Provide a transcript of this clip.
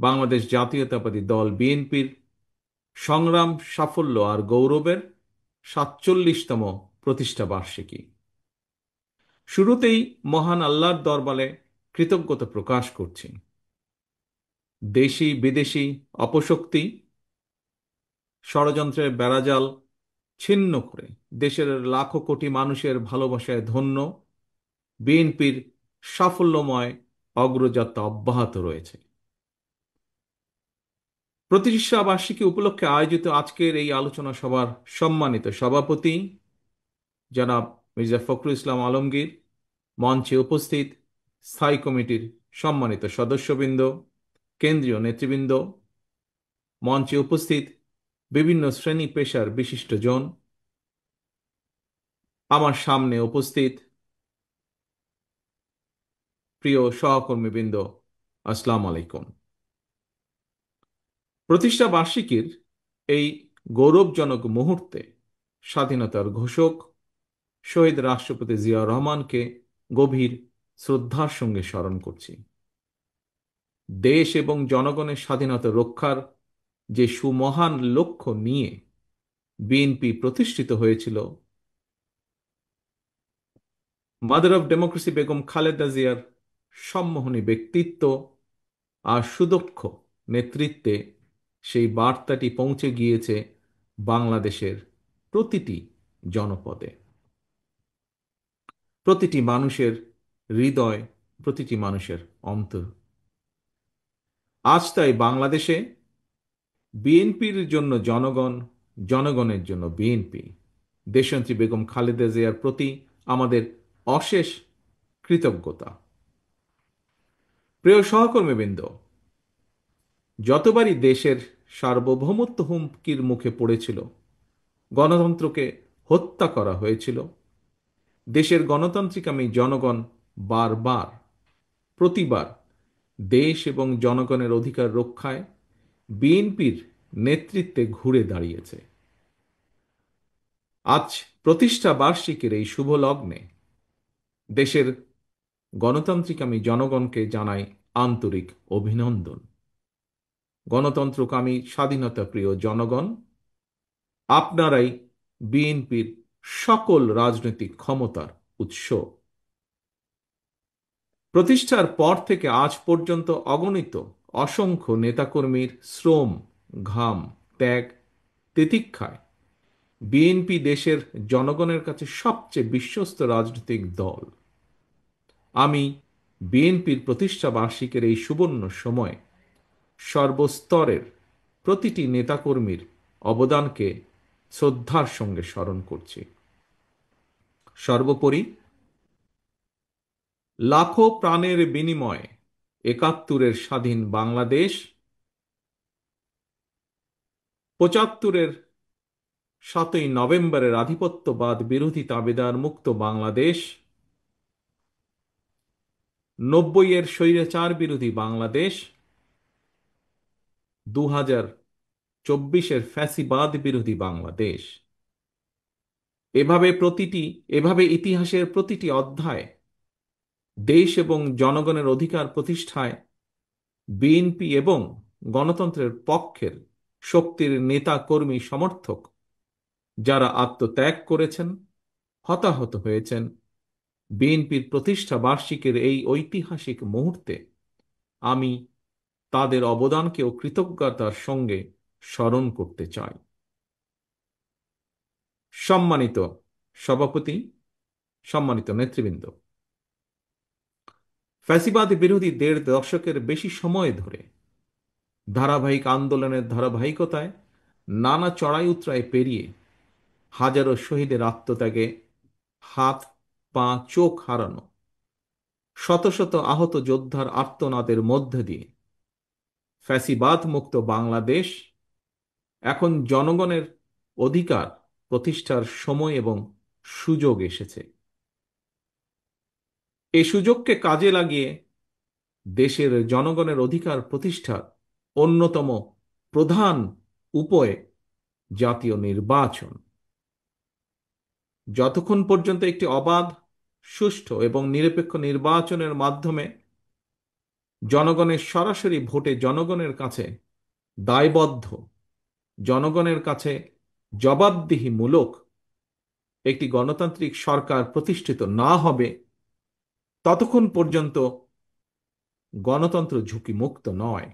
বাংলাদেশ জাতীয়তাবাদী দল বিএনপির সংগ্রাম, সাফল্য আর গৌরবের ৪৭তম প্রতিষ্ঠা বার্ষিকী। শুরুতেই মহান আল্লাহর দরবারে কৃতজ্ঞতা প্রকাশ করছি। দেশি বিদেশি অপশক্তি ষড়যন্ত্রের বেড়াজাল ছিন্ন করে দেশের লাখো কোটি মানুষের ভালোবাসায় ধন্য বিএনপির সাফল্যময় অগ্রযাত্রা অব্যাহত রয়েছে। প্রতিষ্ঠা বার্ষিকী উপলক্ষে আয়োজিত আজকের এই আলোচনা সভার সম্মানিত সভাপতি জনাব মির্জা ফখরুল ইসলাম আলমগীর, মঞ্চে উপস্থিত স্থায়ী কমিটির সম্মানিত সদস্যবৃন্দ, কেন্দ্রীয় নেতৃবৃন্দ, মঞ্চে উপস্থিত বিভিন্ন শ্রেণী পেশার বিশিষ্টজন, আমার সামনে উপস্থিত প্রিয় সহকর্মীবৃন্দ, আসসালামু আলাইকুম। প্রতিষ্ঠা বার্ষিকীর এই গৌরবজনক মুহূর্তে স্বাধীনতার ঘোষক শহীদ রাষ্ট্রপতি জিয়াউর রহমানকে গভীর শ্রদ্ধার সঙ্গে স্মরণ করছি। দেশ এবং জনগণের স্বাধীনতা রক্ষার যে সুমহান লক্ষ্য নিয়ে বিএনপি প্রতিষ্ঠিত হয়েছিল, mother of democracy Begum Khaleda জিয়ার সম্মোহনী ব্যক্তিত্ব আর সুদক্ষ নেতৃত্বে সেই বার্তাটি পৌঁছে গিয়েছে বাংলাদেশের প্রতিটি জনপদে, প্রতিটি মানুষের হৃদয়, প্রতিটি মানুষের অন্তর। আজ তাই বাংলাদেশে বিএনপির জন্য জনগণ, জনগণের জন্য বিএনপি, দেশনেত্রী বেগম খালেদা জিয়ার প্রতি আমাদের অশেষ কৃতজ্ঞতা। প্রিয় সহকর্মীবৃন্দ, যতবারই দেশের সার্বভৌমত্ব হুমকির মুখে পড়েছিল, গণতন্ত্রকে হত্যা করা হয়েছিল, দেশের গণতান্ত্রিকামী জনগণ বারবার, প্রতিবার দেশ এবং জনগণের অধিকার রক্ষায় বিএনপির নেতৃত্বে ঘুরে দাঁড়িয়েছে। আজ প্রতিষ্ঠা বার্ষিকীর এই শুভ লগ্নে দেশের গণতান্ত্রিকামী জনগণকে জানাই আন্তরিক অভিনন্দন। গণতন্ত্রকামী স্বাধীনতাপ্রিয় জনগণ, আপনারাই বিএনপির সকল রাজনৈতিক ক্ষমতার উৎস। প্রতিষ্ঠার পর থেকে আজ পর্যন্ত অগণিত অসংখ্য নেতাকর্মীর শ্রম, ঘাম, ত্যাগ, তিতিক্ষায় বিএনপি দেশের জনগণের কাছে সবচেয়ে বিশ্বস্ত রাজনৈতিক দল। আমি বিএনপির প্রতিষ্ঠা বার্ষিকীর এই সুবর্ণ সময়ে সর্বস্তরের প্রতিটি নেতাকর্মীর অবদানকে শ্রদ্ধার সঙ্গে স্মরণ করছি। সর্বোপরি লাখো প্রাণের বিনিময়ে ৭১-এর স্বাধীন বাংলাদেশ, ৭৫-এর ৭ই নভেম্বরের আধিপত্যবাদ বিরোধী তাবেদার মুক্ত বাংলাদেশ, ৯০-এর স্বৈরাচার বিরোধী বাংলাদেশ, ২০২৪-এর ফ্যাসিবাদ বিরোধী বাংলাদেশ, এভাবে ইতিহাসের প্রতিটি অধ্যায় দেশ এবং জনগণের অধিকার প্রতিষ্ঠায় বিএনপি এবং গণতন্ত্রের পক্ষের শক্তির নেতা কর্মী সমর্থক যারা আত্মত্যাগ করেছেন, হতাহত হয়েছেন, বিএনপির প্রতিষ্ঠা বার্ষিকীর এই ঐতিহাসিক মুহূর্তে আমি তাদের অবদানকেও কৃতজ্ঞতার সঙ্গে স্মরণ করতে চাই। সম্মানিত সভাপতি, সম্মানিত নেতৃবৃন্দ, ফ্যাসিবাদ বিরোধী ১.৫ দশকের বেশি সময় ধরে ধারাবাহিক আন্দোলনের ধারাবাহিকতায় নানা চড়াই উতরাই পেরিয়ে হাজারো শহীদের আত্মত্যাগে হাত, পা, চোখ হারানো, শত শত আহত যোদ্ধার আর্তনাদের মধ্যে দিয়ে ফ্যাসিবাদ মুক্ত বাংলাদেশ এখন জনগণের অধিকার প্রতিষ্ঠার সময় এবং সুযোগ এসেছে। এই সুযোগকে কাজে লাগিয়ে দেশের জনগণের অধিকার প্রতিষ্ঠার অন্যতম প্রধান উপায় জাতীয় নির্বাচন। যতক্ষণ পর্যন্ত একটি অবাধ, সুষ্ঠু এবং নিরপেক্ষ নির্বাচনের মাধ্যমে জনগণের সরাসরি ভোটে জনগণের কাছে দায়বদ্ধ, জনগণের কাছে জবাবদিহিমূলক একটি গণতান্ত্রিক সরকার প্রতিষ্ঠিত না হবে, ততক্ষণ পর্যন্ত গণতন্ত্র ঝুঁকিমুক্ত নয়।